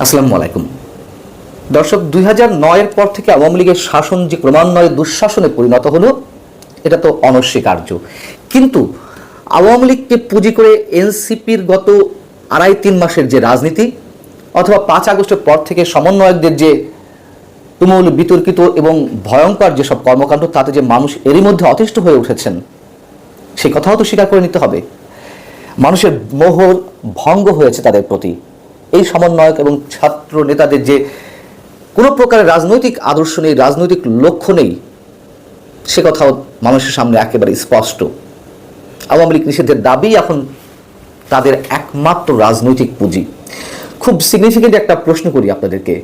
আসসালামু আলাইকুম দর্শক, 2009-এর পর থেকে আওয়ামী লীগের শাসন যে ক্রমান্বয়ে দুঃশাসনে পরিণত হলো, এটা তো অনস্বীকার্য। কিন্তু আওয়ামী লীগকে পুঁজি করে এনসিপির গত 2.5-3 মাসের যে রাজনীতি, অথবা 5 আগস্টের পর থেকে সমন্বয়কদের যে তুমুল বিতর্কিত এবং ভয়ঙ্কর যেসব কর্মকাণ্ড, তাতে যে মানুষ এরই মধ্যে অতিষ্ঠ হয়ে উঠেছেন, সেই কথাও তো স্বীকার করে নিতে হবে। মানুষের মোহ ভঙ্গ হয়েছে তাদের প্রতি। এই সমন্বয়ক এবং ছাত্র নেতাদের যে কোনো প্রকারের রাজনৈতিক আদর্শ নেই, রাজনৈতিক লক্ষ্য নেই, সে কথাও মানুষের সামনে একেবারে স্পষ্ট। আওয়ামী লীগ নিষিদ্ধের দাবি এখন তাদের একমাত্র রাজনৈতিক পুঁজি। খুব সিগনিফিকেন্ট একটা প্রশ্ন করি আপনাদেরকে।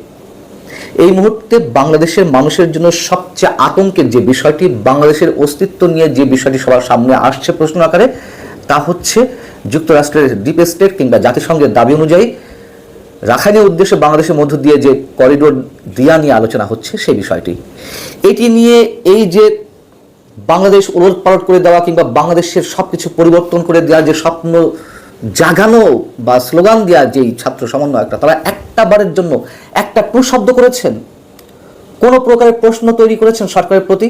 এই মুহূর্তে বাংলাদেশের মানুষের জন্য সবচেয়ে আতঙ্কের যে বিষয়টি, বাংলাদেশের অস্তিত্ব নিয়ে যে বিষয়টি সবার সামনে আসছে প্রশ্ন আকারে, তা হচ্ছে যুক্তরাষ্ট্রের ডিপ স্টেট কিংবা জাতিসংঘের দাবি অনুযায়ী রাখাইনের উদ্দেশ্যে বাংলাদেশের মধ্য দিয়ে যে করিডোর দেয়া নিয়ে আলোচনা হচ্ছে, সেই বিষয়টি। এটি নিয়ে এই যে বাংলাদেশ ওলটপালট করে দেওয়া কিংবা বাংলাদেশের সব কিছু পরিবর্তন করে দেওয়ার যে স্বপ্ন জাগানো বা স্লোগান দেওয়া যেই ছাত্র সমন্বয়করা, তারা একটা বারের জন্য একটা টু শব্দ করেছেন, কোনো প্রকারের প্রশ্ন তৈরি করেছেন সরকারের প্রতি,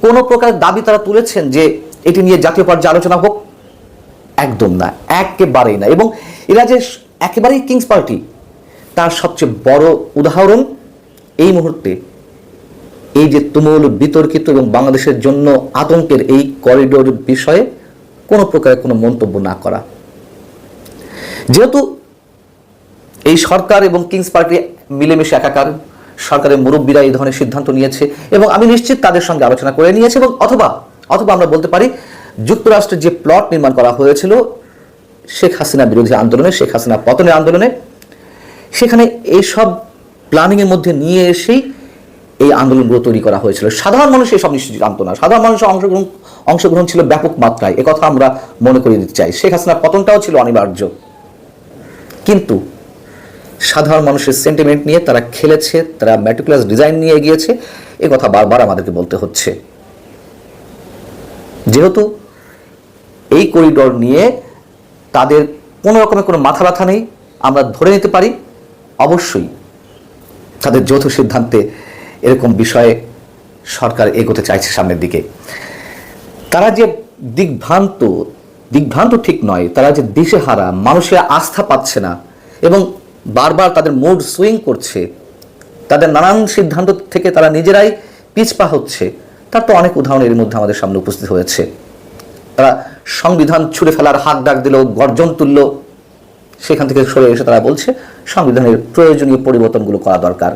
কোনো প্রকারের দাবি তারা তুলেছেন যে এটি নিয়ে জাতীয় পর্যায়ে আলোচনা হোক? একদম না, একেবারেই না। এবং এরা যে একেবারেই কিংস পার্টি, তার সবচেয়ে বড় উদাহরণ এই মুহূর্তে এই যে তুমুল বিতর্কিত এবং বাংলাদেশের জন্য আতঙ্কের এই করিডোর বিষয়ে কোনো প্রকারের কোনো মন্তব্য না করা। যেহেতু এই সরকার এবং কিংস পার্টি মিলেমিশে একাকার, সরকারের মুরব্বীরা এই ধরনের সিদ্ধান্ত নিয়েছে এবং আমি নিশ্চিত তাদের সঙ্গে আলোচনা করে নিয়েছে, এবং অথবা আমরা বলতে পারি যুক্তরাষ্ট্রের যে প্লট নির্মাণ করা হয়েছিল শেখ হাসিনা বিরোধী আন্দোলনে, শেখ হাসিনা পতনের আন্দোলনে, সেখানে এইসব প্ল্যানিংয়ের মধ্যে নিয়ে এসেই এই আন্দোলনগুলো তৈরি করা হয়েছিল। সাধারণ মানুষ এসব নিশ্চিত জানতো না, সাধারণ মানুষের অংশগ্রহণ ছিল ব্যাপক মাত্রায়, একথা আমরা মনে করিয়ে দিতে চাই। শেখ হাসিনার পতনটাও ছিল অনিবার্য, কিন্তু সাধারণ মানুষের সেন্টিমেন্ট নিয়ে তারা খেলেছে, তারা ম্যাটিকুলাস ডিজাইন নিয়ে এগিয়েছে, এ কথা বারবার আমাদেরকে বলতে হচ্ছে। যেহেতু এই করিডোর নিয়ে তাদের কোনো রকমের কোনো মাথা ব্যথা নেই, আমরা ধরে নিতে পারি অবশ্যই তাদের যৌথ সিদ্ধান্তে এরকম বিষয়ে সরকার এগোতে চাইছে সামনের দিকে। তারা যে দিগ্ভ্রান্ত ঠিক নয়, তারা যে দিশেহারা, মানুষের আস্থা পাচ্ছে না এবং বারবার তাদের মুড সুইং করছে, তাদের নানান সিদ্ধান্ত থেকে তারা নিজেরাই পিছপা হচ্ছে, তার তো অনেক উদাহরণ এর মধ্যে আমাদের সামনে উপস্থিত হয়েছে। তারা সংবিধান ছুঁড়ে ফেলার হাক ডাক দিল, গর্জন তুলল, সেখান থেকে সরে এসে তারা বলছে সংবিধানের প্রয়োজনীয় পরিবর্তনগুলো করা দরকার।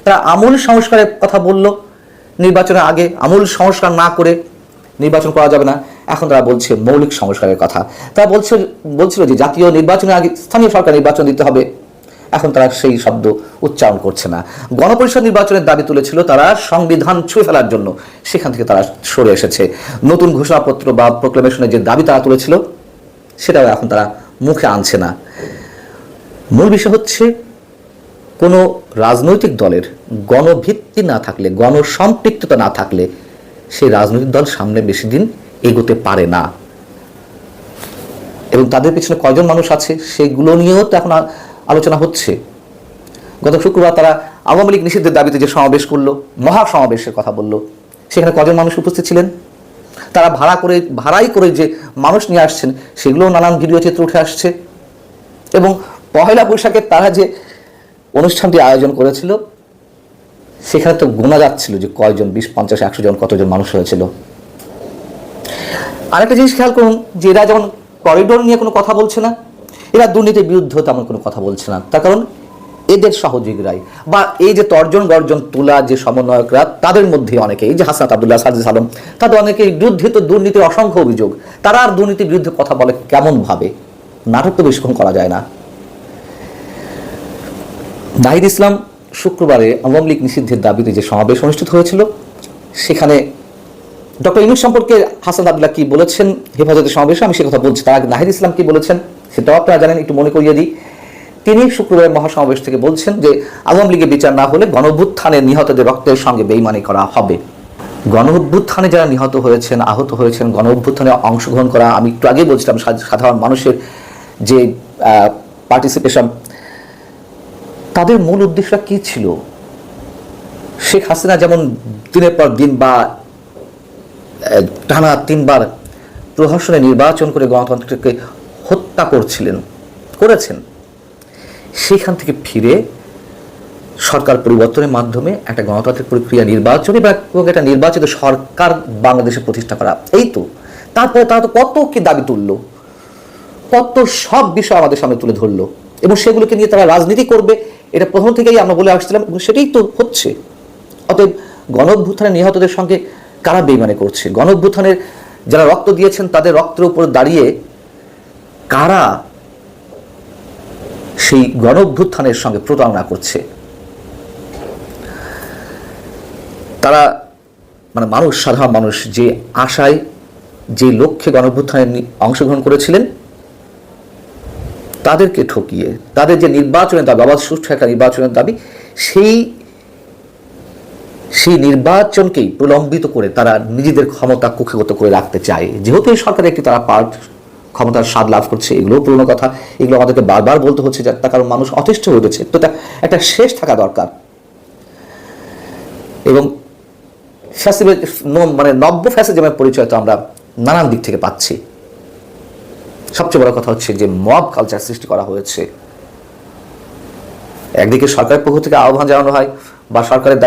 তারা আমূল সংস্কারের কথা বলল নির্বাচনের আগে, আমূল সংস্কার না করে নির্বাচন করা যাবে না। এখন তারা বলছে মৌলিক সংস্কারের কথা। তারা বলছিল যে জাতীয় নির্বাচনের আগে স্থানীয় সরকার নির্বাচন দিতে হবে, এখন তারা সেই শব্দ উচ্চারণ করছে না। গণপরিষদ নির্বাচনের দাবি তুলেছিল তারা সংবিধান ছুঁয়ে ফেলার জন্য, সেখান থেকে তারা সরে এসেছে। নতুন ঘোষণাপত্র বা প্রোক্লেমেশনের যে দাবি তারা তুলেছিল, সেটাও এখন তারা মুখে আনছে না। মূল বিষয় হচ্ছে কোনো রাজনৈতিক দলের গণভিত্তি না থাকলে, গণসম্পৃক্ততা না থাকলে, সেই রাজনৈতিক দল সামনে বেশি দিন এগোতে পারে না। এবং তাদের পিছনে কয়জন মানুষ আছে সেগুলো নিয়েও তো এখন আলোচনা হচ্ছে। গত শুক্রবার তারা আওয়ামী লীগ নিষিদ্ধের দাবিতে যে সমাবেশ করলো, মহাসমাবেশের কথা বলল, সেখানে কজন মানুষ উপস্থিত ছিলেন? তারা ভাড়াই করে যে মানুষ নিয়ে আসছেন, সেগুলোও নানান ভিডিও চিত্র উঠে আসছে। এবং পহেলা বৈশাখে তারা যে অনুষ্ঠানটি আয়োজন করেছিল, সেখানে তো গোনা যাচ্ছিল যে কয়জন, 20, 50, 100 জন, কতজন মানুষ হয়েছিল। আরেকটা জিনিস খেয়াল করুন যে এরা যেমন করিডোর নিয়ে কোনো কথা বলছে না, এরা দুর্নীতির বিরুদ্ধে তেমন কোনো কথা বলছে না। তার কারণ এদের সহযোগীরাই বা এই যে তর্জন গর্জন তোলা যে সমন্বয়করা, তাদের মধ্যে অনেকে, এই যে হাসনাত আব্দুল্লাহ, সাজিদ আলম, তাদের অনেকের বিরুদ্ধে তো দুর্নীতির অসংখ্য অভিযোগ। তারা আর দুর্নীতির বিরুদ্ধে কথা বলে কেমন ভাবে? নাটক তো বেশিক্ষণ করা যায় না। নাহিদ ইসলাম শুক্রবারে আওয়ামী লীগ নিষিদ্ধের দাবিতে যে সমাবেশ অনুষ্ঠিত হয়েছিল, সেখানে ডক্টর ইউনূস সম্পর্কে হাসনাত আব্দুল্লাহ কি বলেছেন হেফাজতের সমাবেশে, আমি সে কথা বলছি। তার আগে নাহিদ ইসলাম কি বলেছেন সেটাও আপনারা জানেন, একটু মনে করিয়ে দিই। তিনি শুক্রবারের মহাসমাবেশ থেকে বলছেন যে আওয়ামী লীগের বিচার না হলে গণঅভ্যুত্থানে নিহতদের রক্তের সঙ্গে বেইমানি করা হবে। গণঅভ্যুত্থানে যারা নিহত হয়েছেন, আহত হয়েছেন, গণঅভ্যুত্থানে অংশগ্রহণ করা, আমি একটু আগে বলছিলাম সাধারণ মানুষের যে পার্টিসিপেশন, তাদের মূল উদ্দেশ্যটা কি ছিল? শেখ হাসিনা যেমন দিনের পর দিন বা টানা 3 বার প্রহসনে নির্বাচন করে গণতন্ত্রকে হত্যা করেছেন, সেখান থেকে ফিরে সরকার পরিবর্তনের মাধ্যমে একটা গণতান্ত্রিক প্রক্রিয়া নির্বাচনী এবং একটা নির্বাচিত সরকার বাংলাদেশে প্রতিষ্ঠা করা, এই তো। তারপরে তারা তো কত কি দাবি তুললো, কত সব বিষয় আমাদের সামনে তুলে ধরলো, এবং সেগুলোকে নিয়ে তারা রাজনীতি করবে, এটা প্রথম থেকেই আমরা বলে আসছিলাম, এবং সেটাই তো হচ্ছে। অতএব গণঅভ্যুত্থানের নিহতদের সঙ্গে কারা বেইমানি করছে? গণঅভ্যুত্থানের যারা রক্ত দিয়েছেন তাদের রক্তের উপর দাঁড়িয়ে কারা সেই গণঅভ্যুত্থানের সঙ্গে প্রতারণা করছে? তারা মানে মানুষ, সাধারণ মানুষ যে আশায়, যে লক্ষ্যে গণঅভ্যুত্থানে অংশগ্রহণ করেছিলেন, তাদেরকে ঠকিয়ে তাদের যে নির্বাচনের দাবি, আবার সুষ্ঠু একটা নির্বাচনের দাবি, সেই নির্বাচনকেই প্রলম্বিত করে তারা নিজেদের ক্ষমতা কুক্ষিগত করে রাখতে চায়। যেহেতু এই সরকারের একটি তারা পার্ট ক্ষমতার স্বাদ লাভ করছে, এগুলোও পুরনো কথা, এগুলো আমাদেরকে বারবার বলতে হচ্ছে, তার কারণ মানুষ অতিষ্ঠ হয়ে উঠেছে। তো একটা শেষ থাকা দরকার। এবং মানে নব্য ফ্যাসিজমের পরিচয় তো আমরা নানান দিক থেকে পাচ্ছি। সবচেয়ে বড় কথা হচ্ছে যে মব কালচার সৃষ্টি করা হয়েছে। একদিকে সরকারের পক্ষ থেকে আহ্বান জানানো হয়, বা সরকারের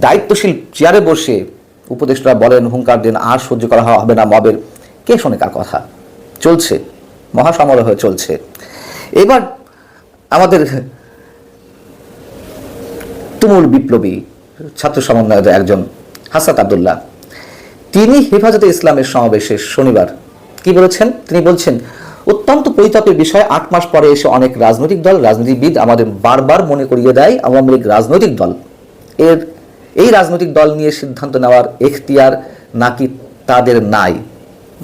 দায়িত্বশীল চেয়ারে বসে উপদেষ্টা বলেন, হুঙ্কার দেন, আর সহ্য করা হবে না মবের। কে শোনে কার কথা? চলছে, মহাসমারোহ হয়ে চলছে। এবার আমাদের তুমুল বিপ্লবী ছাত্র সমন্বয়ের একজন হাসনাত আব্দুল্লাহ, তিনি হেফাজতে ইসলামের সমাবেশে শনিবার কি বলেছেন? তিনি বলছেন, অত্যন্ত পরিতাপের বিষয়, 8 মাস পরে এসে অনেক রাজনৈতিক দল, রাজনীতিবিদ আমাদের বারবার মনে করিয়ে দেয় আওয়ামী লীগ রাজনৈতিক দল। এই রাজনৈতিক দল নিয়ে সিদ্ধান্ত নেওয়ার এখতিয়ার নাকি তাদের নাই,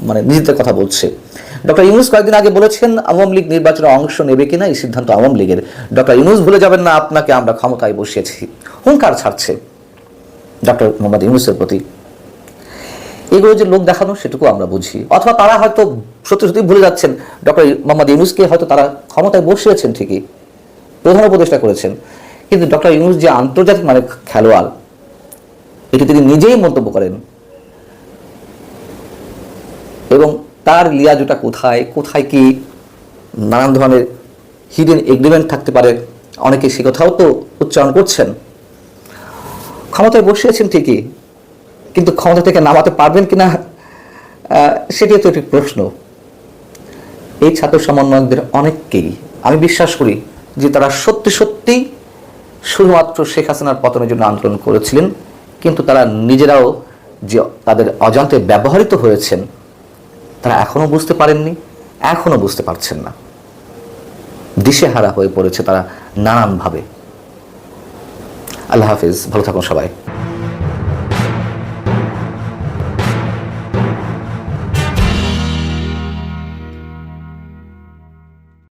মানে নিজেদের কথা বলছে। ডক্টর ইউনূস কয়েকদিন আগে বলেছেন আওয়ামী লীগ নির্বাচনে অংশ নেবে কিনা এই সিদ্ধান্ত আওয়ামী লীগের। ডক্টর ইউনূস ভুলে যাবেন না, আপনাকে আমরা ক্ষমতায় বসিয়েছি। হুঙ্কার ছাড়ছে ডক্টর মোহাম্মদ ইউনূসের প্রতি। এগুলো যে লোক দেখানো, সেটুকু আমরা বুঝি। অথবা তারা হয়তো সত্যি সত্যি ভুলে যাচ্ছেন, ডক্টর মোহাম্মদ ইউনূসকে হয়তো তারা ক্ষমতায় বসিয়েছেন ঠিকই, প্রধান উপদেষ্টা করেছেন, কিন্তু ডক্টর ইউনূস যে আন্তর্জাতিক মানে খেলোয়াড়, এটি তিনি নিজেই মন্তব্য করেন। এবং তার লিয়াজুটা কোথায় কি নানান ধরনের হিডেন এগ্রিমেন্ট থাকতে পারে, অনেকে সে কথাও তো উচ্চারণ করছেন। ক্ষমতায় বসিয়েছেন ঠিকই, কিন্তু ক্ষমতা থেকে নামাতে পারবেন কিনা সেটি তো একটি প্রশ্ন। এই ছাত্র সমন্বয়কদের অনেককেই আমি বিশ্বাস করি যে তারা সত্যি সত্যি শুধুমাত্র শেখ হাসিনার পতনের জন্য আন্দোলন করেছিলেন, কিন্তু তারা নিজেরাও যে তাদের অজান্তে ব্যবহৃত হয়েছেন, তারা এখনো বুঝতে পারেননি, এখনো বুঝতে পারছেন না। দিশেহারা হয়ে পড়েছে তারা নানানভাবে। আল্লাহ হাফিজ, ভালো থাকুন সবাই।